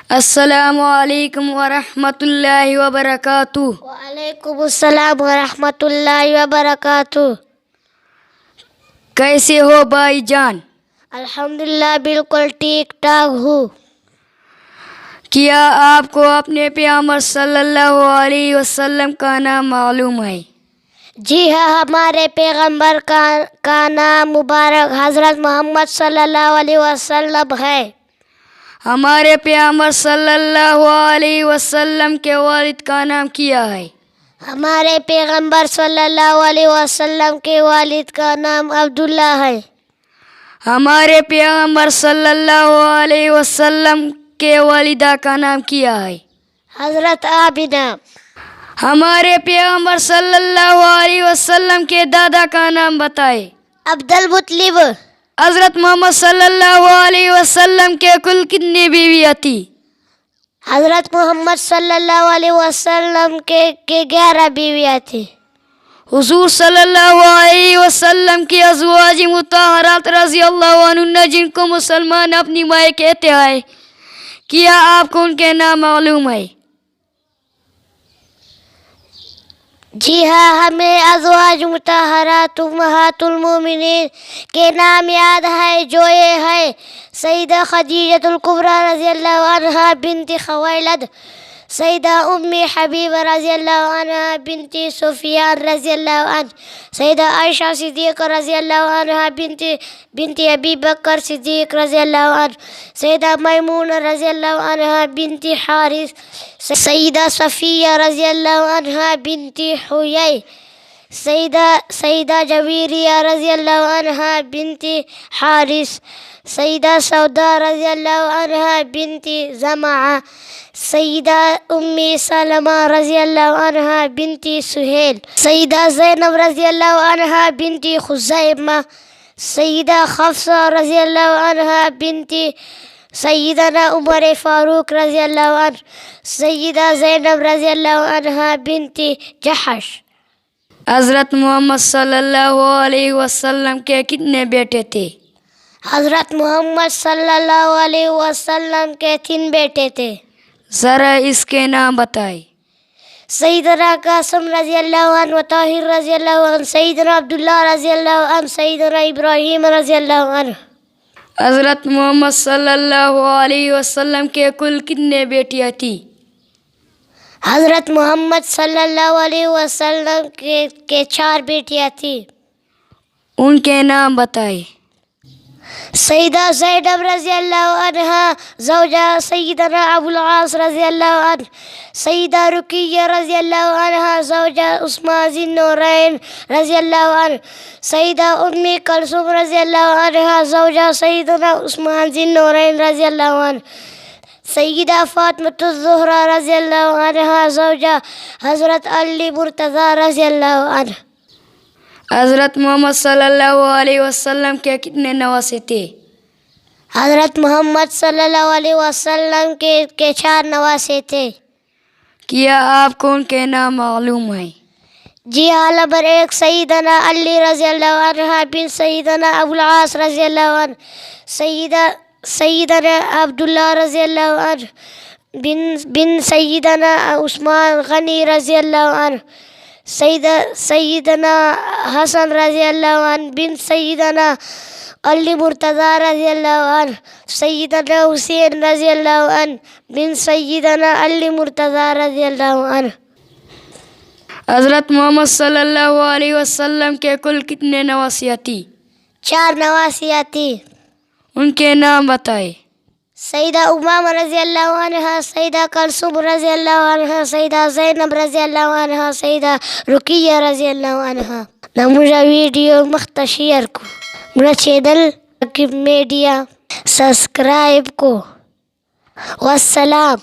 السلام علیکم ورحمۃ اللہ وبرکاتہ۔ وعلیکم السلام ورحمۃ اللہ وبرکاتہ۔ کیسے ہو بھائی جان؟ الحمدللہ بالکل ٹھیک ٹھاک ہوں۔ کیا آپ کو اپنے پیغمبر صلی اللہ علیہ وسلم کا نام معلوم ہے؟ جی ہاں، ہمارے پیغمبر کا نام مبارک حضرت محمد صلی اللہ علیہ وسلم ہے۔ ہمارے پیغمبر صلی اللہ علیہ وسلم کے والد کا نام کیا ہے؟ ہمارے پیغمبر صلی اللہ علیہ وسلم کے والد کا نام عبداللہ ہے۔ ہمارے پیغمبر صلی اللہ علیہ وسلم کے والدہ کا نام کیا ہے؟ حضرت آمینہ۔ ہمارے پیغمبر صلی اللہ علیہ وسلم کے دادا کا نام بتائے۔ عبد المطلب۔ حضرت محمد صلی اللہ علیہ وسلم کے کل کتنی بیویاں تھی؟ حضرت محمد صلی اللہ علیہ وسلم کے 11 بیویاں تھیں۔ حضور صلی اللہ علیہ وسلم کی ازواج مطہرات رضی اللہ عنہن جن کو مسلمان اپنی مائیں کہتے ہیں، کیا آپ کو ان کے نام معلوم ہے؟ جی ہاں، ہمیں ازواج مطہرات امہات المومنین کے نام یاد ہے، جو یہ ہے: سیدہ خدیجہ الکبریٰ رضی اللہ عنہا بنت خویلد، سیدہ ام حبیبہ رضی اللہ عنہا بنت سفیان رضی اللہ عنہ، سیدہ عائشہ صدیقہ رضی اللہ عنہا بنت ابی بکر صدیق رضی اللہ عنہ، سیدہ میمونہ رضی اللہ عنہا بنت حارث، سیدہ صفیہ رضی اللہ عنہا بنت حیی، سیدہ جویریہ رضی اللہ عنہا بنت حارث، سیدہ سودا رضی اللہ عنہا بنت زمعہ، سیدہ ام سلمہ رضی اللہ عنہا بنت سہیل، سیدہ زینب رضی اللہ عنہا بنت خزیمہ، سیدہ حفصہ رضی اللہ عنہا بنت سیدنا عمر فاروق رضی اللہ عنہ، سیدہ زینب رضی اللہ عنہا بنت جحش۔ حضرت محمد صلی اللہ علیہ وسلم کے کتنے بیٹے تھے؟ حضرت محمد صلی اللہ علیہ وسلم کے 3 بیٹے تھے۔ ذرا اس کے نام بتائے۔ سیدنا قاسم رضی اللہ عنہ، طاہر رضی اللہ عنہ، سیدنا عبداللہ رضی اللہ عنہ، سیدنا ابراہیم رضی اللہ عنہ۔ حضرت محمد صلی اللہ علیہ وسلم کے کل کتنے بیٹیاں تھیں؟ حضرت محمد صلی اللہ علیہ وسلم کے 4 بیٹیاں تھیں۔ ان کے نام بتائے۔ سیدہ زینب رضی اللہ عنہا زوجہ سیدنا ابو العاص رضی اللہ عنہ، سیدہ رقیہ رضی اللہ عنہا زوجہ عثمان ذی النورین رضی اللہ عنہ، سیدہ ام کلثوم رضی اللہ عنہا زوجہ سیدنا عثمان ذی النورین رضی اللہ عنہ، سیدہ فاطمۃ الزہرا رضی اللہ عنہا زوجہ حضرت علی مرتضیٰ رضی اللہ عنہ۔ حضرت محمد صلی اللہ علیہ وسلم کے کتنے نواسے تھے؟ حضرت محمد صلی اللہ علیہ وسلم کے 4 نواسے تھے۔ کیا آپ کو ان کے نام معلوم ہے؟ جی ہاں، نمبر 1 سیدنا علی رضی اللہ عنہ بن سیدنا ابو العاص رضی اللہ عنہ، سیدنا عبداللہ رضی اللہ عنہ بن سیدنا عثمان غنی رضی اللہ عنہ، سیدنا حسن رضی اللہ عنہ بن سیدنا علی مرتضیٰ رضی اللہ عنہ، سیدنا حسین رضی اللہ عنہ بن سیدنا علی مرتضیٰ رضی اللہ عنہ۔ حضرت محمد صلی اللہ علیہ وسلم کے کل کتنے نواسیاں تھیں؟ 4 نواسیاں تھیں۔ ان کے نام بتائے۔ سیدہ امامہ رضی اللہ عنہا، سیدہ کلثوم رضی اللہ عنہا، سیدہ زینب رضی اللہ عنہا، سیدہ رقیہ رضی اللہ عنہا۔ نموزہ ویڈیو مختصر کو میرا چینل میڈیا سبسکرائب کو۔ والسلام۔